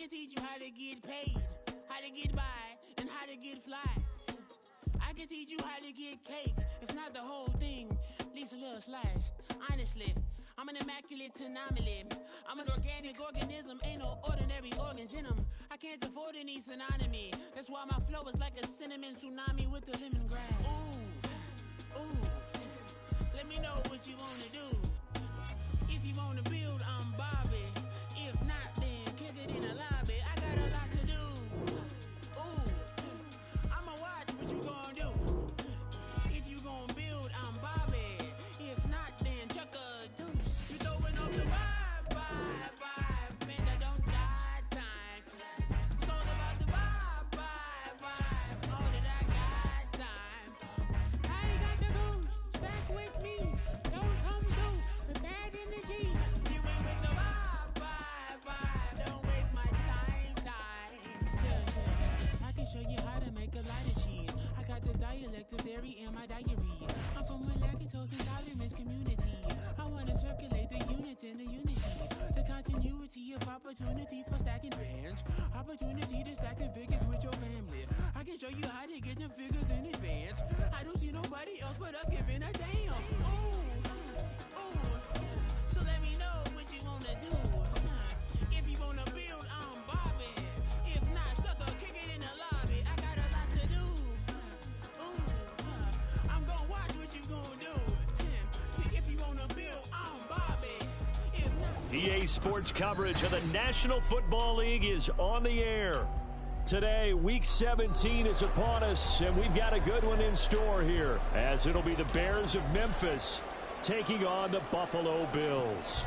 can teach you how to get paid, how to get by, and how to get fly. I can teach you how to get cake, if not the whole thing, at least a little slice. Honestly, I'm an immaculate anomaly. I'm an organic organism, ain't no ordinary organs in them. I can't afford any synonymy. That's why my flow is like a cinnamon tsunami with the lemongrass. Ooh, ooh, let me know what you wanna do. If you wanna build, I'm Bobby. If not, then kick it in the lobby. I got a lot to do. Ooh, I'ma watch what you gonna do. If you gonna build, I'm Bobby. If not, then chuck a deuce. You throwing up the vibe. Man, I don't die time. It's all about the vibe. All that I got time. I ain't got the goose. Stack with me. Don't come through with bad energy. You ain't with the vibe. Don't waste my time. Yeah. I can show you how to make a lot of cheese. I got the dialect of dairy in my diary. I'm from a lactose intolerance community. I wanna circulate the units in the unity. The continuity of opportunity for stacking bands. Opportunity to stack the figures with your family. I can show you how to get the figures in advance. I don't see nobody else but us giving a damn. Ooh. So let me know what you wanna do. If you wanna build, I'm Bobby. If not, sucker, kick it in the lobby. I got a lot to do. I'm gonna watch what you gonna do. See, if you wanna build, I'm Bobby. If not, EA Sports coverage of the National Football League is on the air. Today, Week 17 is upon us, and we've got a good one in store here, as it'll be the Bears of Memphis taking on the Buffalo Bills.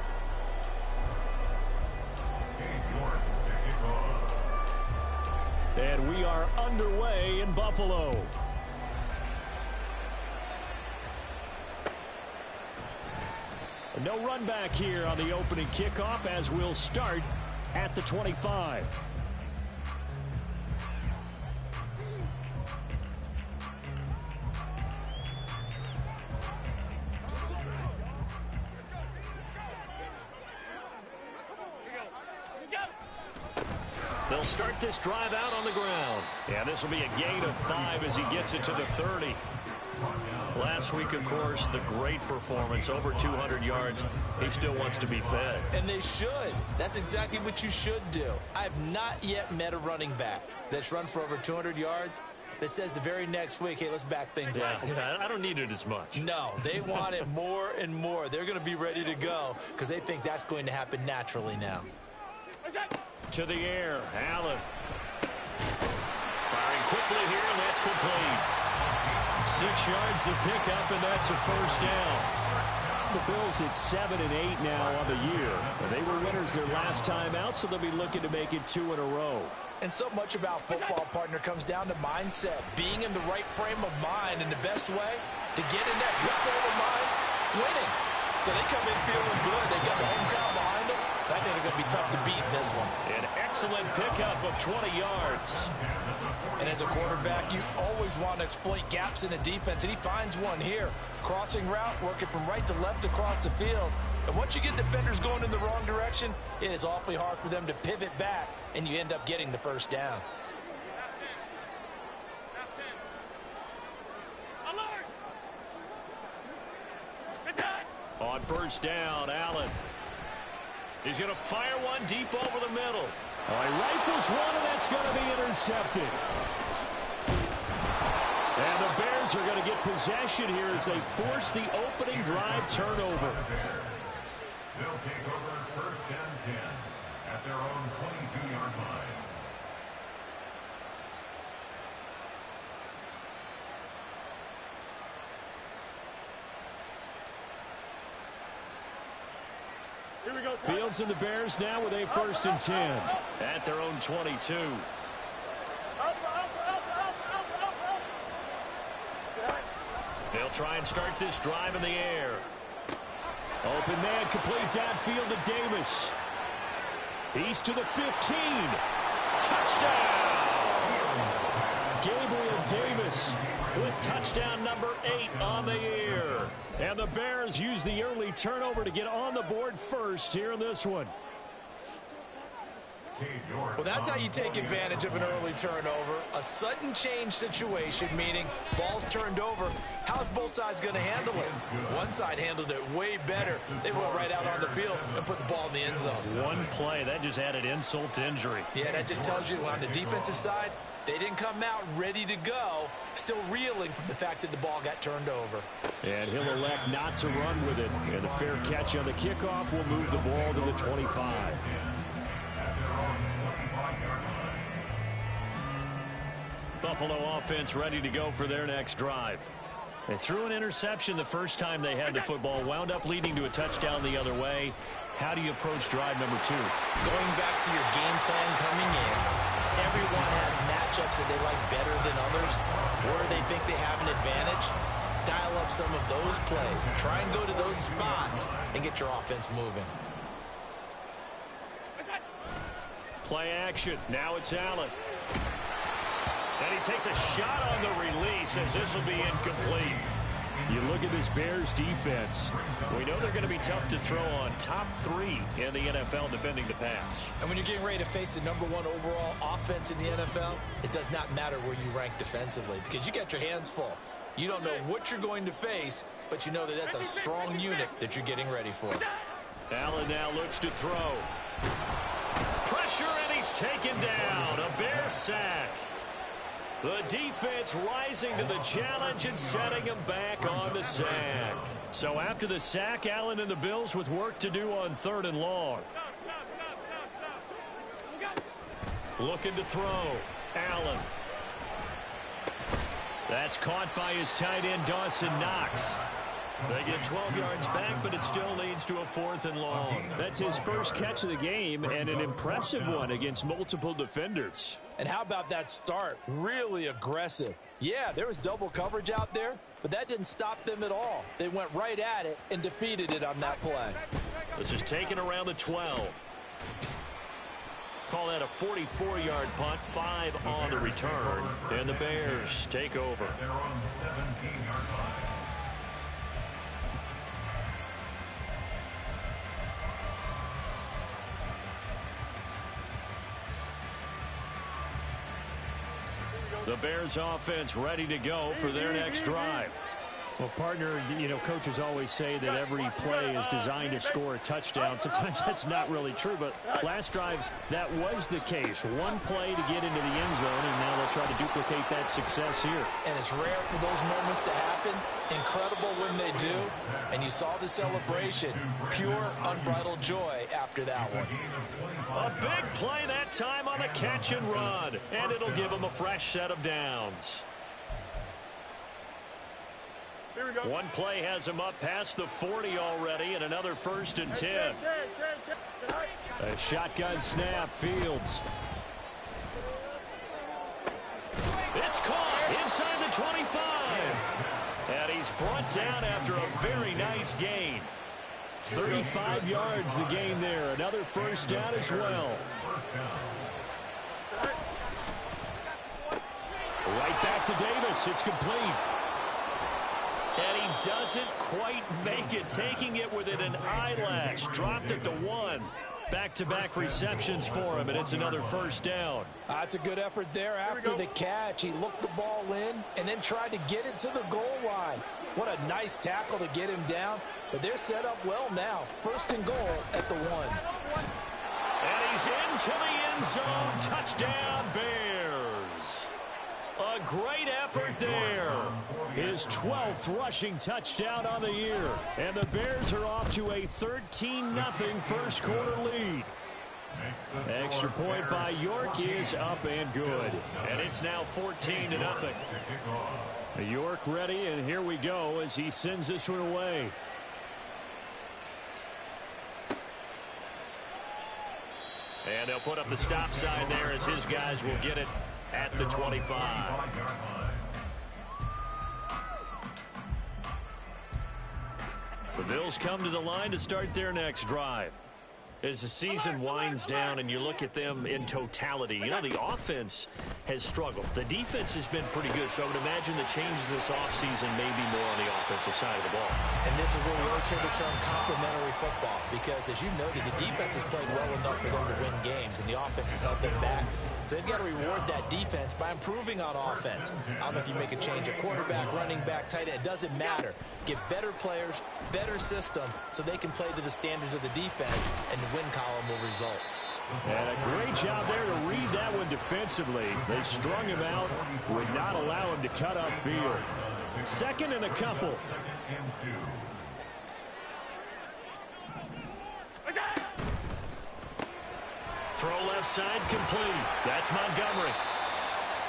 And we are underway in Buffalo. No run back here on the opening kickoff, as we'll start at the 25. They'll start this drive out on the ground. And this will be a gain of 5 as he gets it to the 30. Last week, of course, the great performance, over 200 yards. He still wants to be fed. And they should. That's exactly what you should do. I have not yet met a running back that's run for over 200 yards that says the very next week, hey, let's back things up. Yeah, I don't need it as much. No, they want it more and more. They're going to be ready to go because they think that's going to happen naturally now. To the air, Allen. Firing quickly here, and that's complete. 6 yards the pickup, and that's a first down. The Bills at 7 and 8 now on the year. They were winners their last time out, so they'll be looking to make it 2 in a row. And so much about football, partner, comes down to mindset. Being in the right frame of mind, and the best way to get in that good frame of mind, winning. So they come in feeling good. They got the hometown behind them. I think they're going to be tough to beat in this one. An excellent pickup of 20 yards. And as a quarterback, you always want to exploit gaps in the defense, and he finds one here. Crossing route, working from right to left across the field. And once you get defenders going in the wrong direction, it is awfully hard for them to pivot back, and you end up getting the first down. On first down, Allen. He's going to fire one deep over the middle. He rifles one, and that's going to be intercepted. And the Bears are going to get possession here as they force the opening drive turnover. They'll take over first and 10 at their own 22-yard line. Fields and the Bears now with a first and 10 at their own 22. They'll try and start this drive in the air. Open man, complete downfield to Davis. He's to the 15. Touchdown! Gabriel Davis with touchdown number 8 on the year. And the Bears use the early turnover to get on the board first here in this one. Well, that's how you take advantage of an early turnover. A sudden change situation, meaning ball's turned over. How's both sides going to handle it? One side handled it way better. They went right out on the field and put the ball in the end zone. One play, that just added insult to injury. Yeah, that just tells you on the defensive side, they didn't come out ready to go, still reeling from the fact that the ball got turned over. And he'll elect not to run with it. And the fair catch on the kickoff will move the ball to the 25. Buffalo offense ready to go for their next drive. They threw an interception the first time they had the football, wound up leading to a touchdown the other way. How do you approach drive number 2? Going back to your game plan coming in, everyone has matchups that they like better than others, or they think they have an advantage. Dial up some of those plays. Try and go to those spots and get your offense moving. Play action. Now it's Allen. And he takes a shot on the release as this will be incomplete. You look at this Bears defense. We know they're going to be tough to throw on. Top 3 in the NFL defending the pass. And when you're getting ready to face the #1 overall offense in the NFL, it does not matter where you rank defensively because you got your hands full. You don't know what you're going to face, but you know that that's a strong unit that you're getting ready for. Allen now looks to throw. Pressure, and he's taken down. A Bear sack. The defense rising to the challenge and setting him back on the sack. So after the sack, Allen and the Bills with work to do on 3rd and long. Looking to throw. Allen. That's caught by his tight end, Dawson Knox. They get 12 yards back, but it still leads to a 4th and long. That's his first catch of the game, and an impressive one against multiple defenders. And how about that start? Really aggressive. Yeah, there was double coverage out there, but that didn't stop them at all. They went right at it and defeated it on that play. This is taken around the 12. Call that a 44-yard punt, 5 on the return, and the Bears take over. Their own 17-yard line. The Bears offense ready to go for their next drive. Well, partner, coaches always say that every play is designed to score a touchdown. Sometimes that's not really true, but last drive, that was the case. One play to get into the end zone, and now they'll try to duplicate that success here. And it's rare for those moments to happen. Incredible when they do. And you saw the celebration. Pure, unbridled joy after that one. A big play that time on the catch and run, and it'll give them a fresh set of downs. One play has him up past the 40 already, and another 1st and 10. A shotgun snap, Fields. It's caught inside the 25. And he's brought down after a very nice gain. 35 yards the gain there. Another 1st down as well. Right back to Davis. It's complete. And he doesn't quite make it, taking it within an eyelash. Dropped at the 1. Back-to-back receptions for him, and it's another 1st down. That's a good effort there after the catch. He looked the ball in and then tried to get it to the goal line. What a nice tackle to get him down. But they're set up well now. 1st and goal at the 1. And he's into the end zone. Touchdown, Bears. A great effort there. His 12th rushing touchdown on the year. And the Bears are off to a 13-0 first quarter lead. Extra point by York is up and good. And it's now 14-0. York ready, and here we go as he sends this one away. And they'll put up the stop sign there as his guys will get it at the 25. The Bills come to the line to start their next drive. As the season winds down and you look at them in totality, you know, the offense has struggled. The defense has been pretty good, so I would imagine the changes this offseason may be more on the offensive side of the ball. And this is where we always hear the term complementary football, because as you noted, the defense has played well enough for them to win games, and the offense has held them back. So they've got to reward that defense by improving on offense. I don't know if you make a change at quarterback, running back, tight end. It doesn't matter. Get better players, better system, so they can play to the standards of the defense, and the win column will result. And a great job there to read that one defensively. They strung him out, would not allow him to cut upfield. Second and a couple. Throw left side complete. That's Montgomery.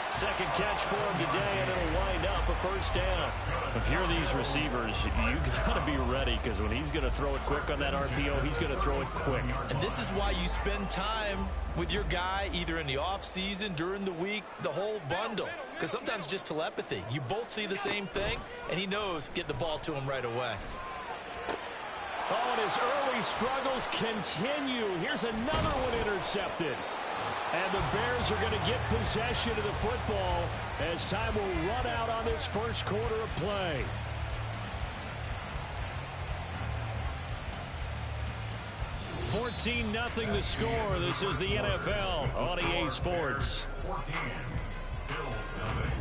Second catch for him today, and it'll wind up a first down. If you're these receivers, you got to be ready, because when he's going to throw it quick on that RPO, he's going to throw it quick. And this is why you spend time with your guy, either in the offseason, during the week, the whole bundle. Because sometimes just telepathy. You both see the same thing, and he knows get the ball to him right away. Oh, and his early struggles continue. Here's another one intercepted. And the Bears are going to get possession of the football as time will run out on this first quarter of play. $14-0 the score. This is the NFL on EA Sports. 14. Bills nothing.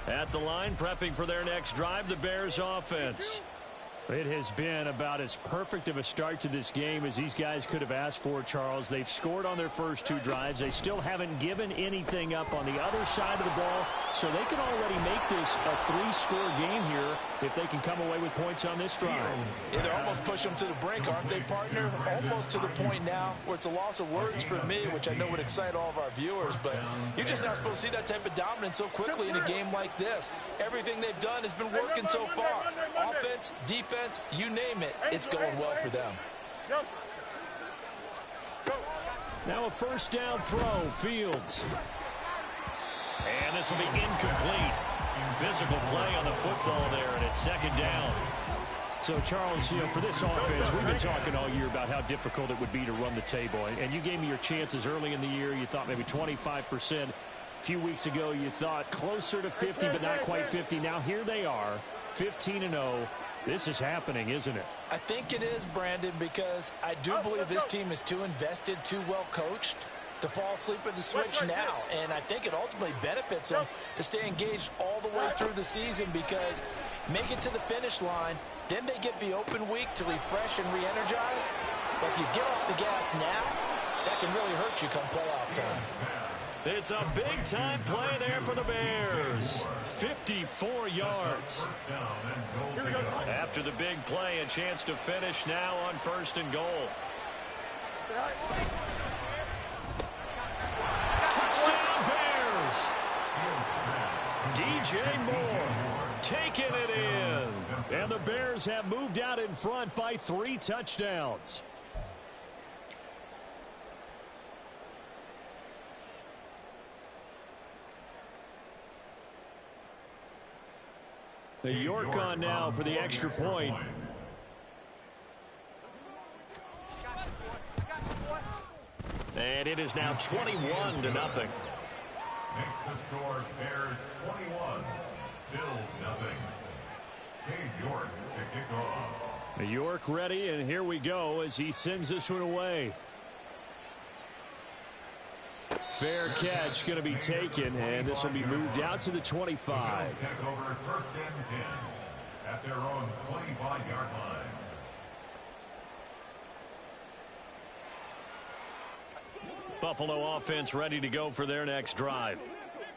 At the line, prepping for their next drive, the Bears offense. It has been about as perfect of a start to this game as these guys could have asked for, Charles. They've scored on their first two drives. They still haven't given anything up on the other side of the ball, so they can already make this a three-score game here if they can come away with points on this drive. Yeah, they're almost pushing them to the brink, aren't they, partner? Almost to the point now where it's a loss of words for me, which I know would excite all of our viewers, but you're just not supposed to see that type of dominance so quickly in a game like this. Everything they've done has been working so far. Offense, defense, you name it, it's going well for them. Now a first down throw, Fields. And this will be incomplete. Physical play on the football there, and it's second down. So, Charles, you know, for this offense, we've been talking all year about how difficult it would be to run the table. And you gave me your chances early in the year. You thought maybe 25%. A few weeks ago, you thought closer to 50, but not quite 50. Now here they are, 15-0. This is happening, isn't it? I think it is, Brandon, because I do believe this team is too invested, too well coached to fall asleep at the switch now. And I think it ultimately benefits them to stay engaged all the way through the season, because make it to the finish line, then they get the open week to refresh and re-energize. But if you get off the gas now, that can really hurt you come playoff time. It's a big-time play there for the Bears. 54 yards. After the big play, a chance to finish now on first and goal. Touchdown, Bears! DJ Moore taking it in. And the Bears have moved out in front by 3 touchdowns. The York on now for the extra point. And it is now 21-0. Makes the score Bears 21, Bills nothing. Cade York to kick off. York ready, and here we go as he sends this one away. Fair catch going to be taken, and this will be moved out to the 25. The Bills take over first and 10 at their own 25-yard line. Buffalo offense ready to go for their next drive.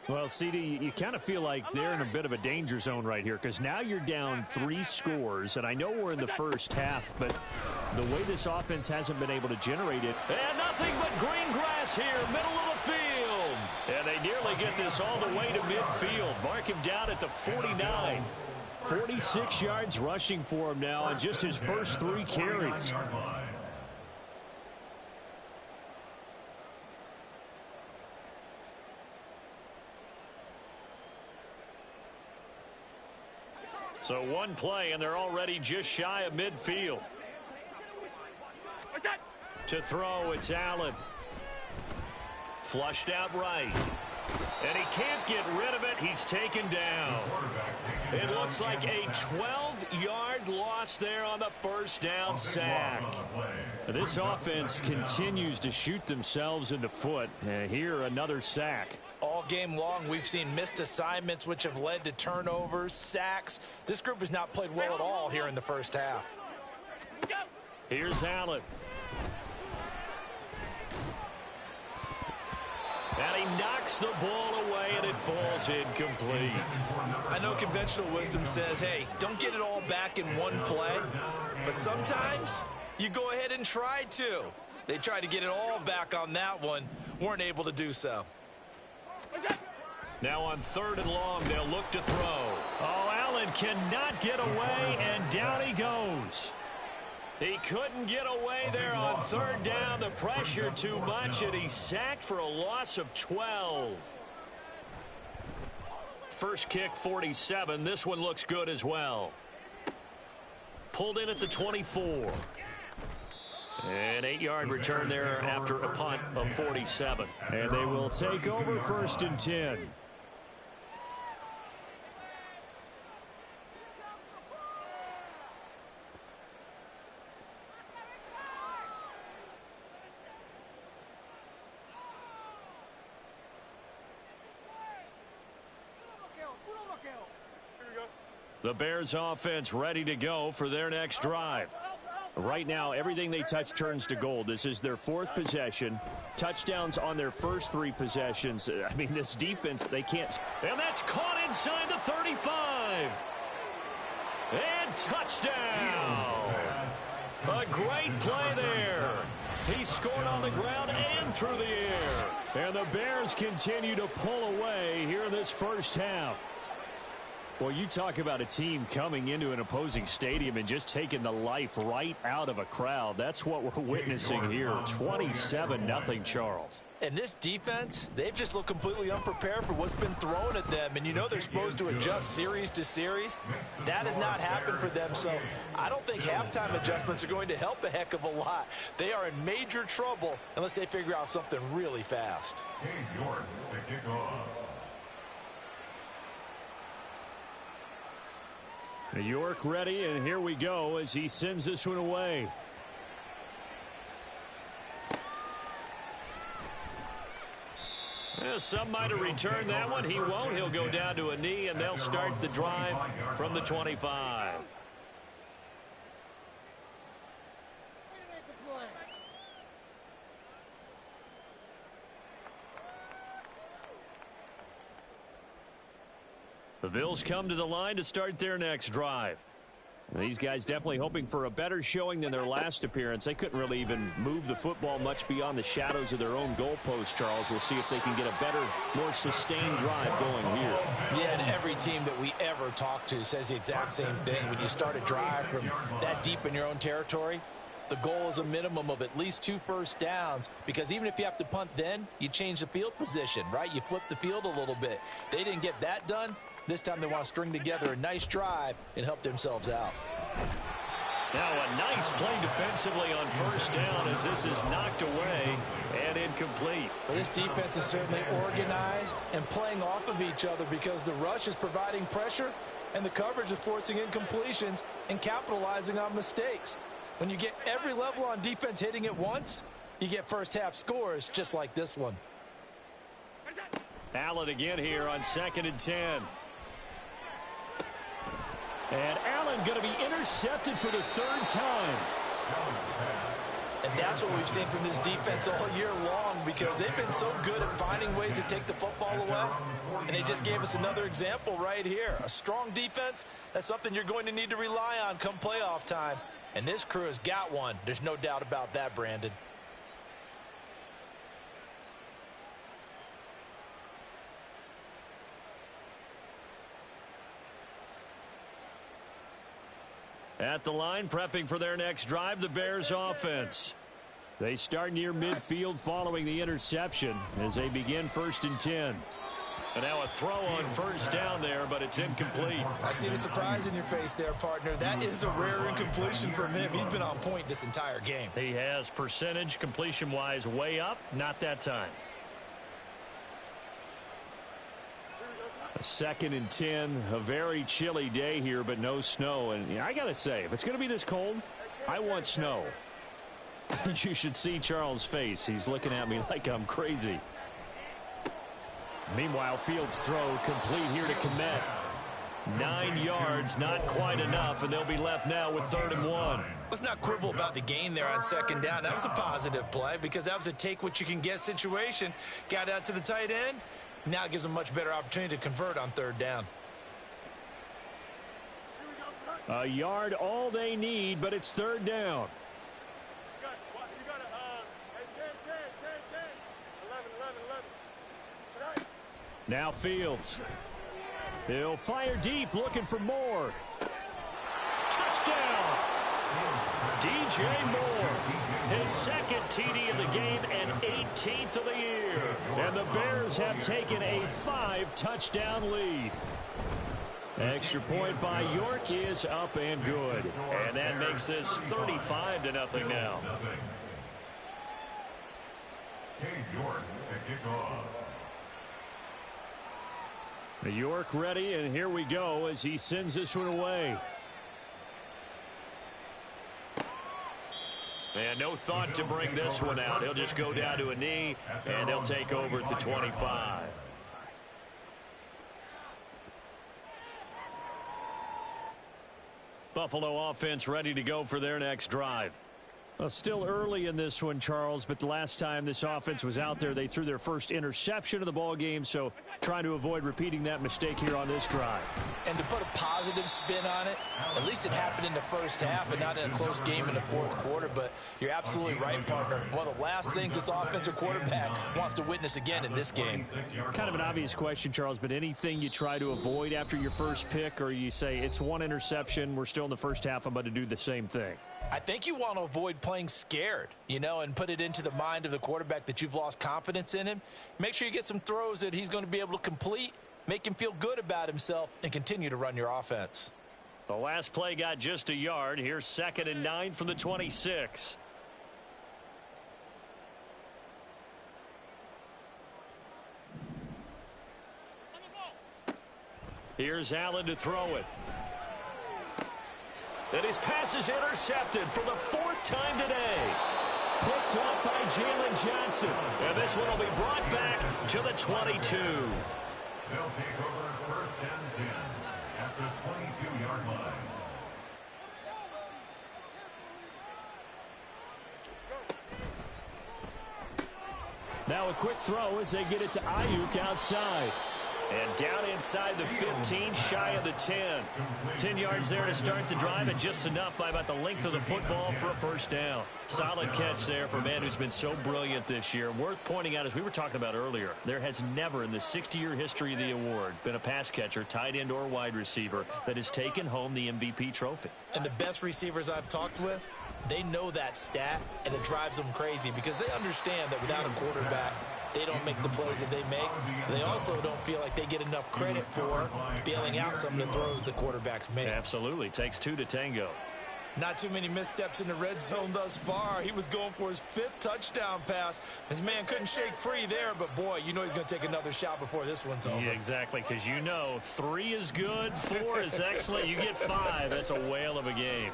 Well, CD, you kind of feel like they're in a bit of a danger zone right here, because now you're down 3 scores, and I know we're in the first half, but the way this offense hasn't been able to generate it. And nothing but green grass here, middle of the field. And they nearly get this all the way to midfield. Mark him down at the 49. 46 yards rushing for him now on just his first 3 carries. So one play, and they're already just shy of midfield. To throw, it's Allen. Flushed out right. And he can't get rid of it. He's taken down. It looks like a 12-yard loss there on the first down sack. This offense continues to shoot themselves in the foot. Here, another sack. All game long, we've seen missed assignments, which have led to turnovers, sacks. This group has not played well at all here in the first half. Here's Allen. And he knocks the ball away, and it falls incomplete. I know conventional wisdom says, hey, don't get it all back in one play. But sometimes you go ahead and try to. They tried to get it all back on that one. Weren't able to do so. Now on 3rd and long, they'll look to throw. Oh, Allen cannot get away, and down he goes. He couldn't get away there on 3rd down. The pressure too much, and he's sacked for a loss of 12. First kick, 47. This one looks good as well. Pulled in at the 24. An 8-yard return there after a punt of 47. And they will take over 1st and 10. The Bears offense ready to go for their next drive. Right now, everything they touch turns to gold. This is their 4th possession. Touchdowns on their first 3 possessions. I mean, this defense, they can't. And that's caught inside the 35. And touchdown. A great play there. He scored on the ground and through the air. And the Bears continue to pull away here in this first half. Well, you talk about a team coming into an opposing stadium and just taking the life right out of a crowd. That's what we're witnessing here. 27-0, Charles. And this defense, they've just looked completely unprepared for what's been thrown at them. And you know they're supposed to adjust series to series. That has not happened for them. So I don't think halftime adjustments are going to help a heck of a lot. They are in major trouble unless they figure out something really fast. Cade York to kick off. York ready, and here we go as he sends this one away. Well, some might have returned that one. He won't. He'll go down to a knee, and they'll start the drive from the 25. The Bills come to the line to start their next drive. These guys definitely hoping for a better showing than their last appearance. They couldn't really even move the football much beyond the shadows of their own goalpost, Charles. We'll see if they can get a better, more sustained drive going here. Yeah, and every team that we ever talk to says the exact same thing. When you start a drive from that deep in your own territory, the goal is a minimum of at least 2 first downs, because even if you have to punt then, you change the field position, right? You flip the field a little bit. They didn't get that done. This time they want to string together a nice drive and help themselves out. Now a nice play defensively on first down as this is knocked away and incomplete. Well, this defense is certainly organized and playing off of each other because the rush is providing pressure and the coverage is forcing incompletions and capitalizing on mistakes. When you get every level on defense hitting at once, you get first half scores just like this one. Allen again here on 2nd and 10. And Allen going to be intercepted for the 3rd time. And that's what we've seen from this defense all year long, because they've been so good at finding ways to take the football away. And they just gave us another example right here. A strong defense, that's something you're going to need to rely on come playoff time. And this crew has got one. There's no doubt about that, Brandon. At the line, prepping for their next drive, the Bears offense. They start near midfield following the interception as they begin 1st and 10. And now a throw on first down there, but it's incomplete. I see the surprise in your face there, partner. That is a rare incompletion from him. He's been on point this entire game. He has percentage completion-wise way up, not that time. A 2nd and 10, a very chilly day here, but no snow. And I got to say, if it's going to be this cold, I want snow. You should see Charles' face. He's looking at me like I'm crazy. Meanwhile, Fields' throw complete here to Kmet. 9 yards, not quite enough, and they'll be left now with 3rd and 1. Let's not quibble about the gain there on 2nd down. That was a positive play because that was a take-what-you-can-get situation. Got out to the tight end. Now it gives them a much better opportunity to convert on 3rd down. A yard all they need, but it's 3rd down. Now Fields. He'll fire deep, looking for more. Touchdown! DJ Moore. His 2nd TD of the game and 18th of the year. And the Bears have taken a 5-touchdown lead. Extra point by York is up and good. And that makes this 35-0 now. Cade York to kick off. York ready, and here we go as he sends this one away. And no thought to bring this one out. He'll just go down to a knee, and he'll take over at the 25. Buffalo offense ready to go for their next drive. Well, still early in this one, Charles, but the last time this offense was out there, they threw their first interception of the ball game, so trying to avoid repeating that mistake here on this drive. And to put a positive spin on it, at least it happened in the first half and not in a close game in the 4th quarter, but you're absolutely right, partner. One of the last things this offensive quarterback wants to witness again in this game. Kind of an obvious question, Charles, but anything you try to avoid after your first pick, or you say it's 1 interception, we're still in the first half, I'm about to do the same thing? I think you want to avoid playing scared, and put it into the mind of the quarterback that you've lost confidence in him. Make sure you get some throws that he's going to be able to complete, make him feel good about himself, and continue to run your offense. The last play got just a yard. Here's 2nd and 9 from the 26. Here's Allen to throw it. And his pass is intercepted for the 4th time today. Picked up by Jalen Johnson. And this one will be brought back to the 22. They'll take over 1st and 10 at the 22-yard line. Now a quick throw as they get it to Ayuk outside. And down inside the 15, shy of the 10. 10 yards there to start the drive, and just enough by about the length of the football for a 1st down. Solid catch there for a man who's been so brilliant this year. Worth pointing out, as we were talking about earlier, there has never in the 60-year history of the award been a pass catcher, tight end or wide receiver, that has taken home the MVP trophy. And the best receivers I've talked with, they know that stat, and it drives them crazy because they understand that without a quarterback, they don't make the plays that they make. They also don't feel like they get enough credit for bailing out some of the throws the quarterbacks make. Absolutely. Takes 2 to tango. Not too many missteps in the red zone thus far. He was going for his 5th touchdown pass. His man couldn't shake free there, but boy, he's going to take another shot before this one's over. Yeah, exactly, because 3 is good, 4 is excellent. You get 5. That's a whale of a game.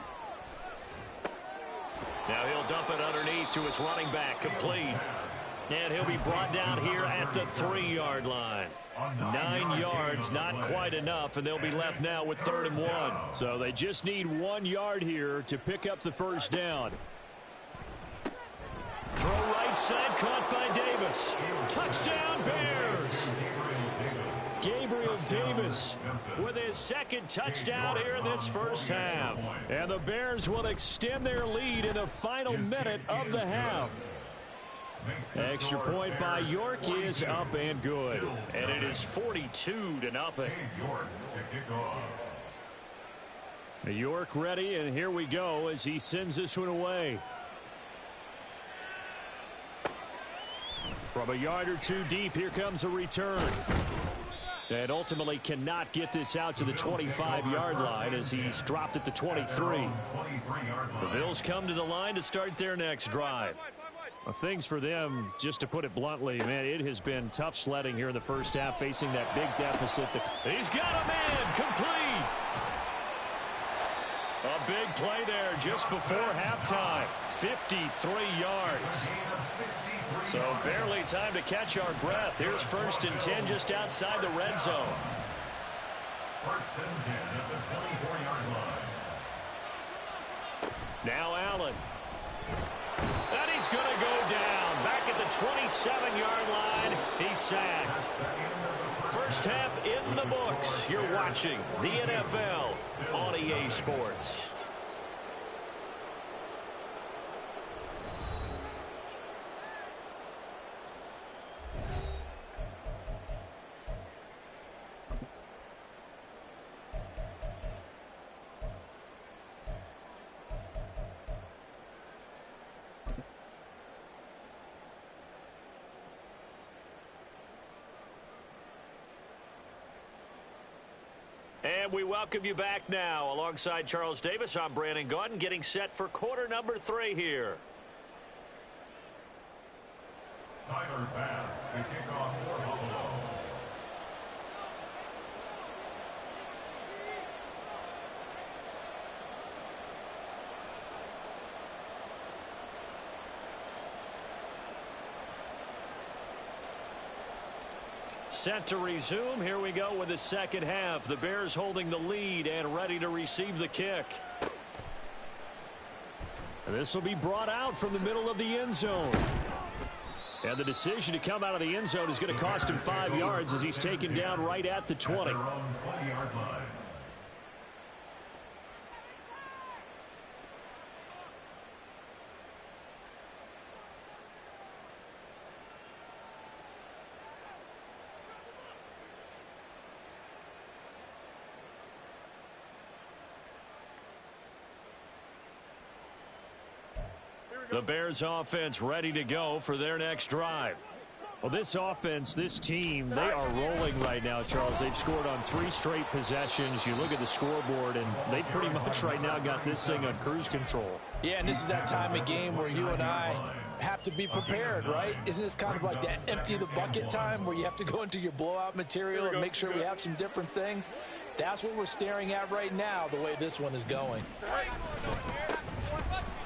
Now he'll dump it underneath to his running back, complete. And he'll be brought down here at the 3-yard line. 9 yards, not quite enough, and they'll be left now with 3rd and 1. So they just need 1 yard here to pick up the 1st down. Throw right side, caught by Davis. Touchdown, Bears! Gabriel Davis with his 2nd touchdown here in this first half. And the Bears will extend their lead in the final minute of the half. Extra point by York is up and good. And it is 42-0. York to kick off. York ready, and here we go as he sends this one away. From a yard or two deep, here comes a return. And ultimately cannot get this out to the 25-yard line as he's dropped at the 23. The Bills come to the line to start their next drive. Well, things for them, just to put it bluntly, man, it has been tough sledding here in the first half, facing that big deficit. He's got a man, complete. A big play there just before halftime, 53 yards. So barely time to catch our breath. Here's 1st and 10 just outside the red zone. 1st and 10 at the 24-yard line. Now Allen. And he's going to go down. Back at the 27-yard line. He's sacked. First half in the books. You're watching the NFL on EA Sports. And we welcome you back now. Alongside Charles Davis, I'm Brandon Gaudin, getting set for quarter number 3 here. Tyler Bass to kick off for Buffalo. Set to resume. Here we go with the second half. The Bears holding the lead and ready to receive the kick. And this will be brought out from the middle of the end zone. And the decision to come out of the end zone is going to cost him 5 yards as he's taken down right at the 20. The Bears offense ready to go for their next drive. Well, this offense, this team, they are rolling right now, Charles. They've scored on 3 straight possessions. You look at the scoreboard, and they pretty much right now got this thing on cruise control. Yeah, and this is that time of game where you and I have to be prepared, right? Isn't this kind of like that empty the bucket time where you have to go into your blowout material and make sure we have some different things? That's what we're staring at right now, the way this one is going.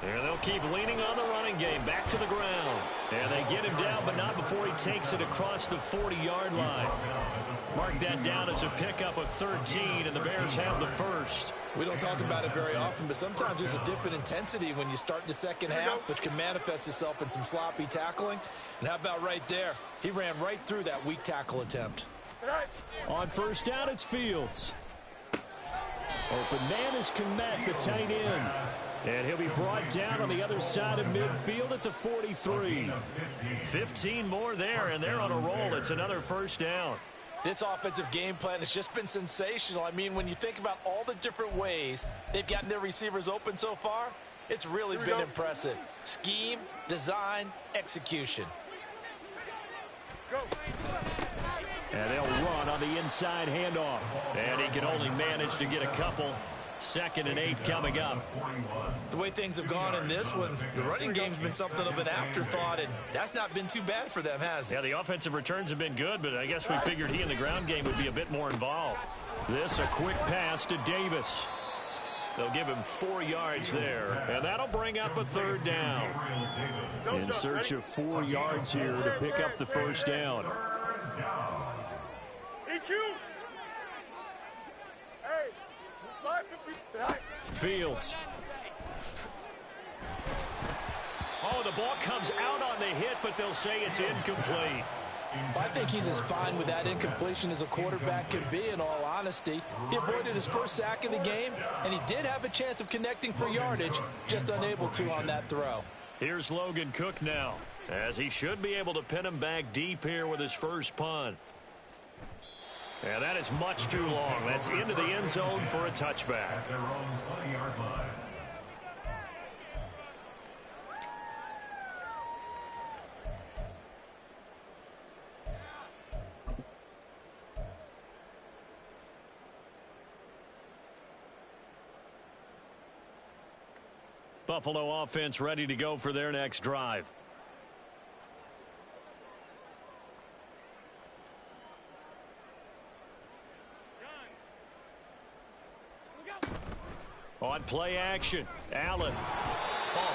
And they'll keep leaning on the running game. Back to the ground. And they get him down, but not before he takes it across the 40-yard line. Mark that down as a pickup of 13, and the Bears have the first. We don't talk about it very often, but sometimes there's a dip in intensity when you start the second half, which can manifest itself in some sloppy tackling. And how about right there? He ran right through that weak tackle attempt. On first down, it's Fields. Open man is Kmet, the tight end. And he'll be brought down on the other side of midfield at the 43. 15 more there, and they're on a roll. It's another first down. This offensive game plan has just been sensational. I mean, when you think about all the different ways they've gotten their receivers open so far, it's really been impressive. Scheme, design, execution. Go. And they'll run on the inside handoff. And he can only manage to get a couple. 2nd and 8 coming up. The way things have gone in this one, the running game's been something of an afterthought, and that's not been too bad for them, has it? Yeah, the offensive returns have been good, but I guess we figured he in the ground game would be a bit more involved. This a quick pass to Davis. They'll give him 4 yards there, and that'll bring up a 3rd down. In search of 4 yards here to pick up the first down. Fields. Oh, the ball comes out on the hit, but they'll say it's incomplete. I think he's as fine with that incompletion as a quarterback can be, in all honesty. He avoided his first sack of the game, and he did have a chance of connecting for yardage, just unable to on that throw. Here's Logan Cook now, as he should be able to pin him back deep here with his first punt. And that is much too long. That's into the end zone for a touchback. At their own 20-yard line. Buffalo offense ready to go for their next drive. On play action, Allen.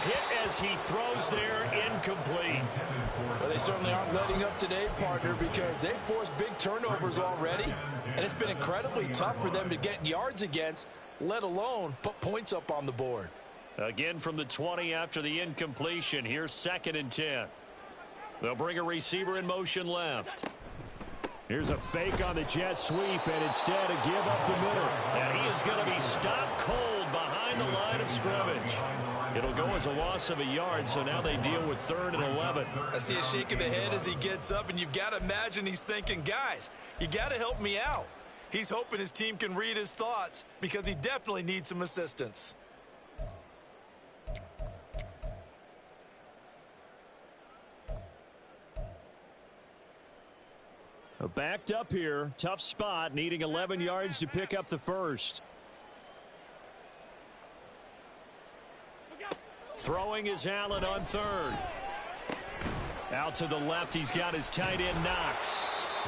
Hit as he throws there, incomplete. Well, they certainly aren't letting up today, partner, because they've forced big turnovers already, and it's been incredibly tough for them to get yards against, let alone put points up on the board. Again from the 20 after the incompletion. Here's 2nd and 10. They'll bring a receiver in motion left. Here's a fake on the jet sweep, and instead a give up the middle. And he is going to be stopped cold behind the line of scrimmage. It'll go as a loss of a yard, so now they deal with 3rd and 11. I see a shake of the head as he gets up, and you've got to imagine he's thinking, guys, you got to help me out. He's hoping his team can read his thoughts because he definitely needs some assistance. Backed up here, tough spot, needing 11 yards to pick up the first. Throwing is Allen on 3rd. Out to the left, he's got his tight end Knox.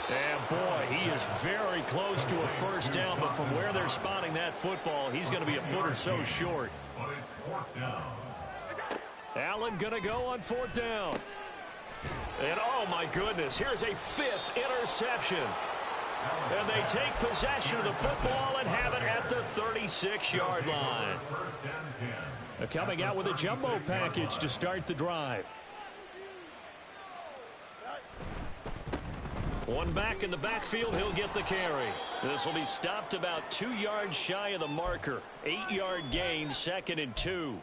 And boy, he is very close to a first down, but from where they're spotting that football, he's going to be a foot or so short. But it's 4th down. Allen going to go on 4th down. And oh my goodness, here's a 5th interception. And they take possession of the football and have it at the 36-yard line. Coming out with a jumbo package to start the drive. One back in the backfield, he'll get the carry. This will be stopped about 2 yards shy of the marker. 8-yard gain, 2nd and 2.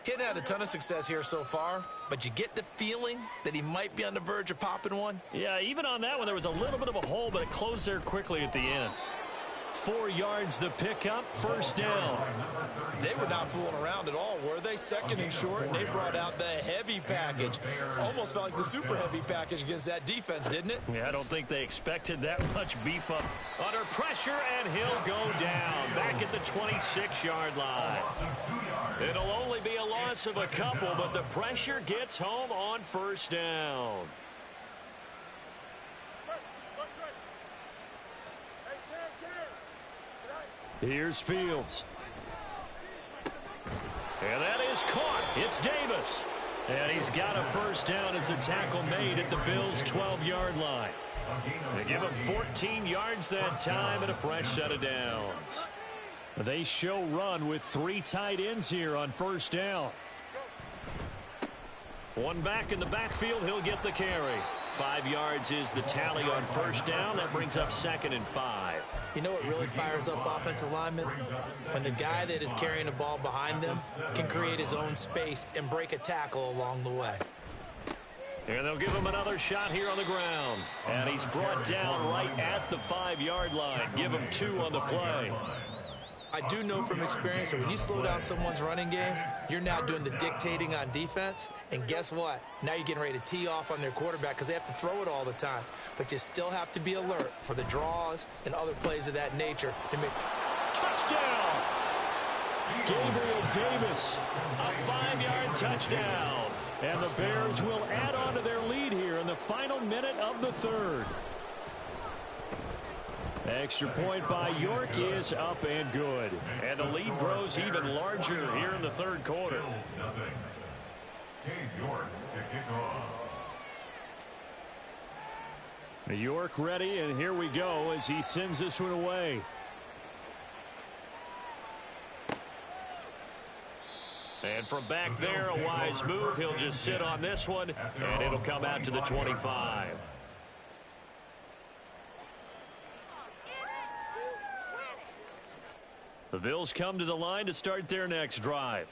He hadn't had a ton of success here so far, but you get the feeling that he might be on the verge of popping one. Yeah, even on that one, there was a little bit of a hole, but it closed there quickly at the end. 4 yards the pickup, first down. They were not fooling around at all, were they? 2nd and short, and they brought out the heavy package. Almost felt like the super heavy package against that defense, didn't it? Yeah, I don't think they expected that much beef up. Under pressure, and he'll go down. Back at the 26-yard line. It'll only be a loss of a couple, but the pressure gets home on first down. Here's Fields. And that is caught. It's Davis. And he's got a first down as the tackle made at the Bills' 12-yard line. They give him 14 yards that time and a fresh set of downs. They show run with 3 tight ends here on first down. One back in the backfield, he'll get the carry. 5 yards is the tally on first down. That brings up 2nd and 5. You know what really fires up offensive linemen? When the guy that is carrying the ball behind them can create his own space and break a tackle along the way. And they'll give him another shot here on the ground. And he's brought down right at the 5-yard line. Give him 2 on the play. I do know from experience that when you slow down someone's running game, you're now doing the dictating on defense. And guess what? Now you're getting ready to tee off on their quarterback because they have to throw it all the time. But you still have to be alert for the draws and other plays of that nature to make. Touchdown! Gabriel Davis, a 5-yard touchdown. And the Bears will add on to their lead here in the final minute of the third. Extra point by York is up and good. And the lead grows even larger here in the third quarter. Cade York to kick off. York ready, and here we go as he sends this one away. And from back there, a wise move. He'll just sit on this one, and it'll come out to the 25. The Bills come to the line to start their next drive.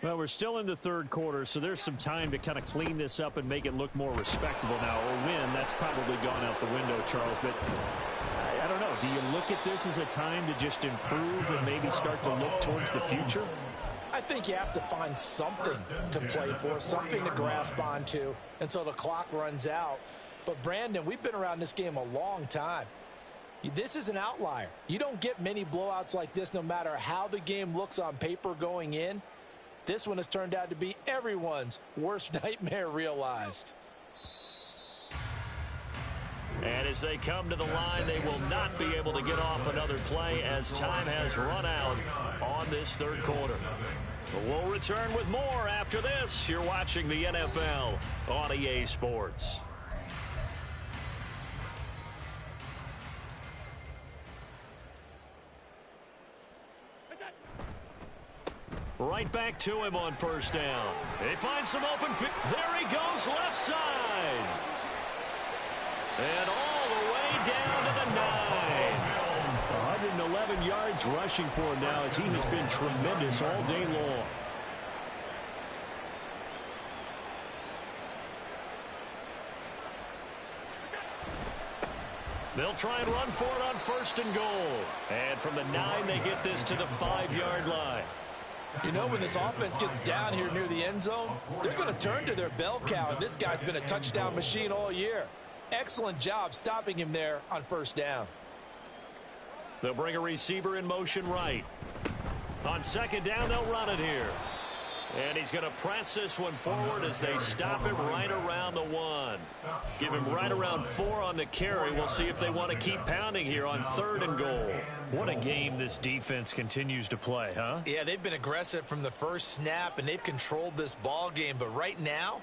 Well, we're still in the third quarter, so there's some time to kind of clean this up and make it look more respectable now. A win, that's probably gone out the window, Charles, but do you look at this as a time to just improve and maybe start to look towards the future? I think you have to find something to play for, something to grasp onto until the clock runs out. But, Brandon, we've been around this game a long time. This is an outlier. You don't get many blowouts like this no matter how the game looks on paper going in. This one has turned out to be everyone's worst nightmare realized. And as they come to the line, they will not be able to get off another play as time has run out on this third quarter. But we'll return with more after this. You're watching the NFL on EA Sports. Right back to him on first down. He finds some open field. There he goes, left side. And all the way down to the 9. 111 yards rushing for him now as he has been tremendous all day long. They'll try and run for it on first and goal. And from the 9, they get this to the 5-yard line. You know, when this offense gets down here near the end zone, they're going to turn to their bell cow, and this guy's been a touchdown machine all year. Excellent job stopping him there on first down. They'll bring a receiver in motion right. On second down, they'll run it here. And he's going to press this one forward as they stop him right around the 1. Give him right around 4 on the carry. We'll see if they want to keep pounding here on third and goal. What a game this defense continues to play, huh? Yeah, they've been aggressive from the first snap, and they've controlled this ball game. But right now,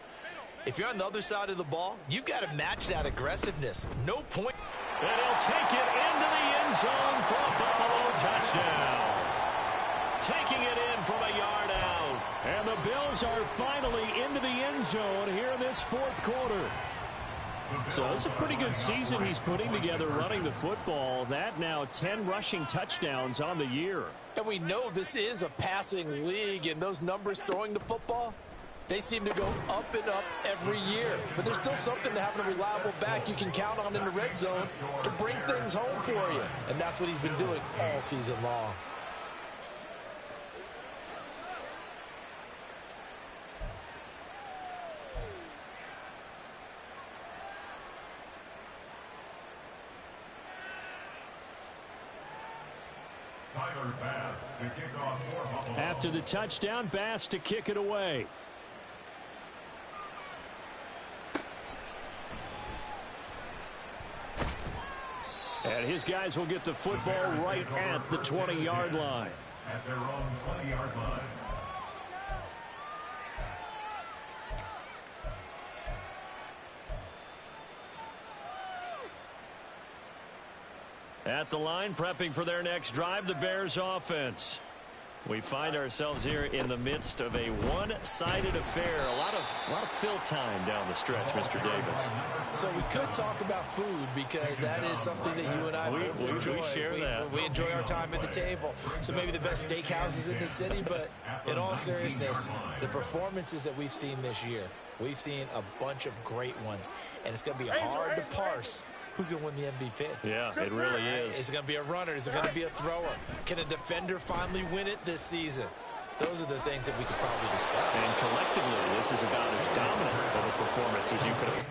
if you're on the other side of the ball, you've got to match that aggressiveness. No point. And he'll take it into the end zone for a Buffalo touchdown. Taking it in from a yard out. And the Bills are finally into the end zone here in this fourth quarter. So it's a pretty good season he's putting together running the football. That now 10 rushing touchdowns on the year. And we know this is a passing league, and those numbers throwing the football, they seem to go up and up every year. But there's still something to having a reliable back you can count on in the red zone to bring things home for you. And that's what he's been doing all season long. After the touchdown, Bass to kick it away. And his guys will get the football right at the 20-yard line. At their own 20-yard line. At the line, prepping for their next drive, the Bears offense. We find ourselves here in the midst of a one-sided affair. A lot of fill time down the stretch, Mr. Davis. So we could talk about food because that is something that you and I both enjoy. We share that. We enjoy our time at the table. So maybe the best steakhouses in the city, but in all seriousness, the performances that we've seen this year, we've seen a bunch of great ones, and it's going to be hard to parse who's going to win the MVP. Yeah, it really is. Is it going to be a runner? Is it going to be a thrower? Can a defender finally win it this season? Those are the things that we could probably discuss. And collectively, this is about as dominant of a performance as you could have.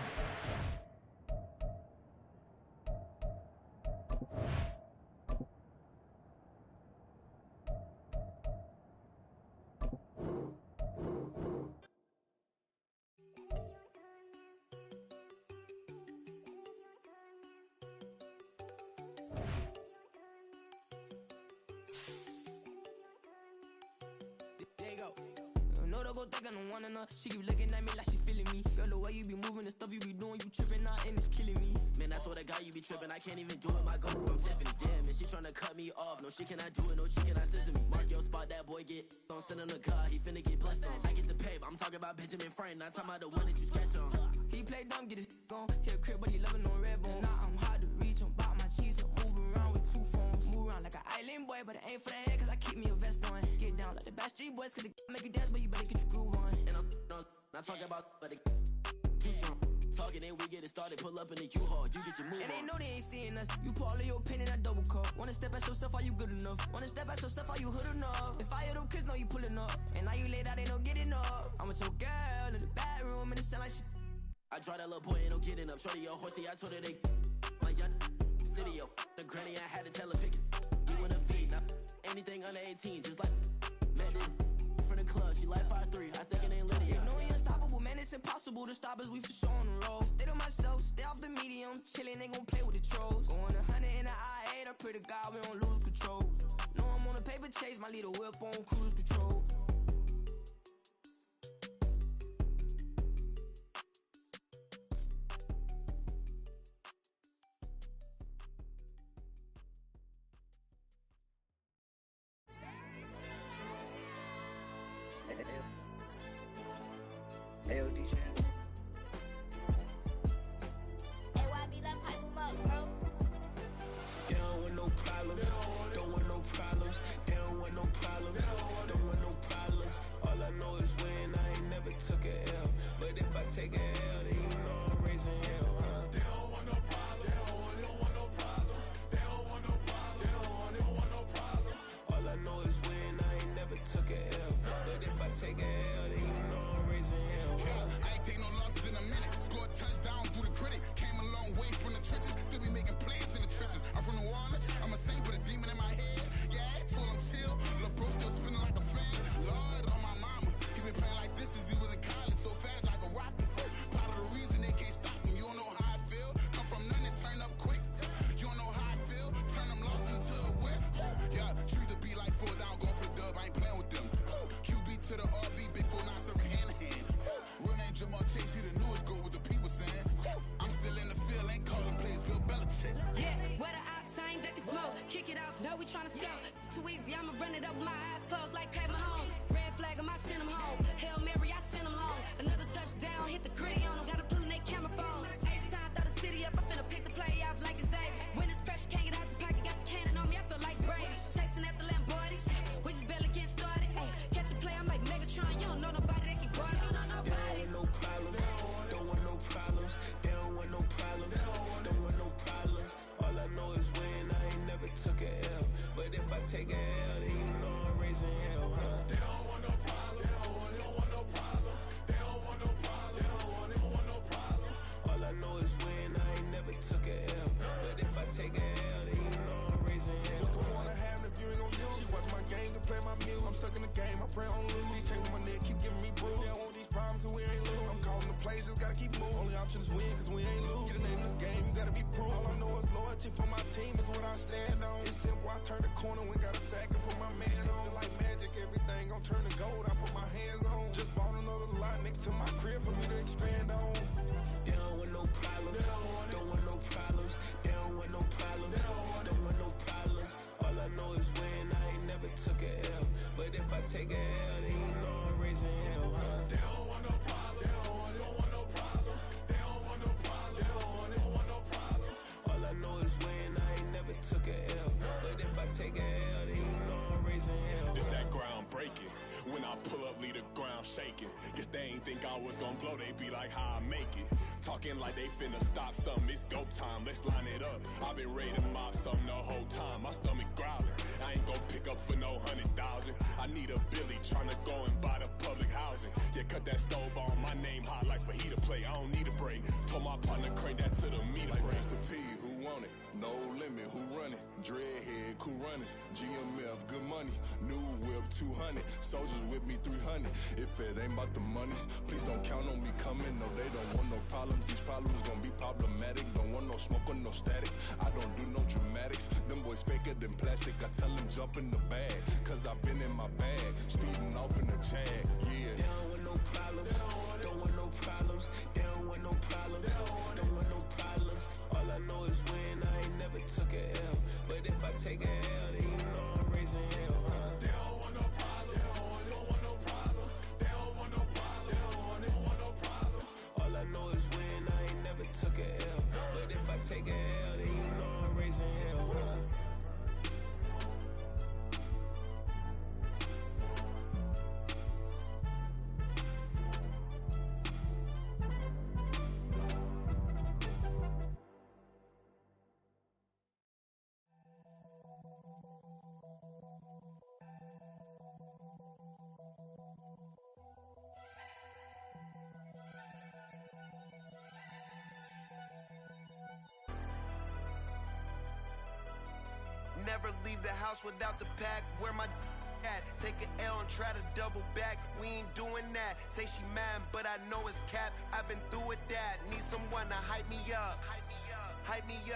She keep looking at me like she feeling me. Girl, the way you be moving, the stuff you be doing, you tripping out and it's killing me. Man, I swear to God, you be tripping. I can't even do it. My girl, I'm definitely damn. And she tryna cut me off. No, she cannot do it. No, she cannot scissor me. Mark your spot, that boy get on. Send him the car. He finna get blessed on. I get the pay, but I'm talking about Benjamin Franklin. Not talking about the one that you sketch on. He play dumb, get his gone. Hit a crib, but he loving on red bone. Nah, I'm hard to reach. I'm bout my cheese. I'm moving around with 2 phones. Move around like an island boy, but it ain't for the head, cause I keep me a vest on. Get down like the Backstreet Boys, cause it make you dance, but you better get your groove on. And I'm not talking about, but it too strong. talking, then we get it started. Pull up in the U-Haul, you get your move on. And they know they ain't seeing us. You put all of your pen in that double cup. Wanna step at yourself, are you good enough? Wanna step at yourself, are you hood enough? If I hear them kids, know you pulling up. And now you laid out, they don't get enough. I'm with your girl in the bedroom, and it sound like shit. I tried that little boy, ain't no getting up. Shorty, your horsey, I told her they my young city, yo. The granny, I had to tell her pick it. You wanna feed, now anything under 18, just like met this from the club. She like 5'3", I think it ain't Lydia. You know we unstoppable, man, it's impossible to stop us. We for sure on the road. Stay to myself, stay off the medium, chillin', they gon' play with the trolls. Going 100 in the I-8, I pray to God we don't lose control. Know I'm on a paper chase, my little whip on cruise control. AOD channel. AYB, like pipe 'em up, bro. They don't want no problems. Don't want no problems. They don't want no problems. Don't want no problems. All I know is win. I ain't never took a L. But if I take a L, then you know I'm raising hell, huh? They don't want no problems. They don't want no problems. They don't want no problems. They don't want no problems. All I know is win. I ain't never took a L. But if I take a L, then you know I'm raising hell. I ain't take no losses in a minute. Scored touchdown through the critic. Came a long way from the trenches. Still be making plays in the trenches. I'm from New Orleans. I'm a saint with a demon in my head. Yeah, I told him chill. Lil' bro still spinning like a fan. Lord on my mama. He been playing like this since he was in college. So fast like a rocket. Part of the reason they can't stop him. You don't know how I feel. Come from nothing, turn up quick. You don't know how I feel. Turn them losses into a whip. Yeah, treat the beat like 4 down. Going for the dub. I ain't playing with them. QB to the RB. Big 4-9 serving hand to hand. Real name Jamal Chase, he the newest go with the people saying. I'm still in the field, ain't calling plays, Bill Belichick. Yeah, where the ops, I ain't ducking smoke. Kick it off, know we tryna score. Too easy, I'ma run it up with my eyes closed like Pat Mahomes. Red flag, I send him home. Hail Mary, I send him long. Another touchdown, hit the gritty on him. Gotta pull in they camera phones. H-time, throw the city up, I finna pick the play off like it's Xavier. When it's pressure, can't get out the pocket, got the cannon on me, I feel like Brady. Chasing at the Lamborghini, we just barely get started. Catch a play, I'm like Megatron, you don't know nobody that can guard it. You don't know nobody. No problems. Don't want no problems. They don't want no problems. Don't want no problems. All I know is win. I ain't never took a L. But if I take a L, then you know I'm raising hell, huh? They don't want no problems. They don't want no problems. They don't want no problems. They don't want no problems. All I know is win. I ain't never took a L. But if I take a L, then you know I'm raising hell. What's the one I have if you ain't gon' use? She watch my games and play my music. I'm stuck in the game. I pray on lose. These chains on my neck keep giving me bruise. They don't want these problems 'cause we ain't lose. I'm calling the plays, just gotta keep moving. Only option is win 'cause we ain't lose. Get a name in this game, you gotta be proof. All I know is loyalty for my team is what I stand on. It's simple, I turn the corner when got a sack and put my man on. Like magic, everything gon' turn to gold. I put my hands on. Just bought another lot next to my crib for me to expand on. They don't want no problems. Don't want no problems. They don't want no problems. Don't want no problems. All I know is win. I ain't never took a L. But if I take a L, then you know I'm raising hell, huh? They don't want no problems. They don't want no problems. They don't want no problems. They don't want no problems. All I know is win. I ain't never took a L. But if I take a L, then you know I'm raising hell. It's that ground breaking. When I pull up, leave the ground shaking. Guess they ain't think I was gonna blow. They be like, how I make it. Talking like they finna stop something. It's go time. Let's line it up. I've been ready to mop something the whole time. My stomach growling. I ain't gon' pick up for no 100,000. I need a Billy tryna go and buy the public housing. Yeah, cut that stove on. My name hot like fajita play. I don't need a break. Told my partner crank that to the meter like break. Mr. P, who want it? No limit, who run it? Dreadhead, cool runners. GMF, good money. New whip, 200. Soldiers with me, 300. If it ain't about the money, please don't count on me coming. No, they don't want no problems. These problems gon' be problematic. Don't want no smoke or no static. I don't do no dramatics. Them boys faker than plastic. I tell them jump in the bag, 'cause I've been in my bag. Speeding off in the Jag, yeah. They don't want no problems. Don't want no problems. They don't want no problems. Don't want no problems. All I know is win. I ain't never took a L. But if I take a L, then you know I'm raising hell, huh? They don't want no problems. They don't want no problems. They don't want no problems. They don't want no problems. All I know is win. I ain't never took a L. But if I take a L, then you know I'm raising hell, huh? never leave the house without the pack. Where my at? Take an L and try to double back. We ain't doing that. Say she mad, but I know it's cap. I've been through with that. Need someone to hype me up. Hype me up.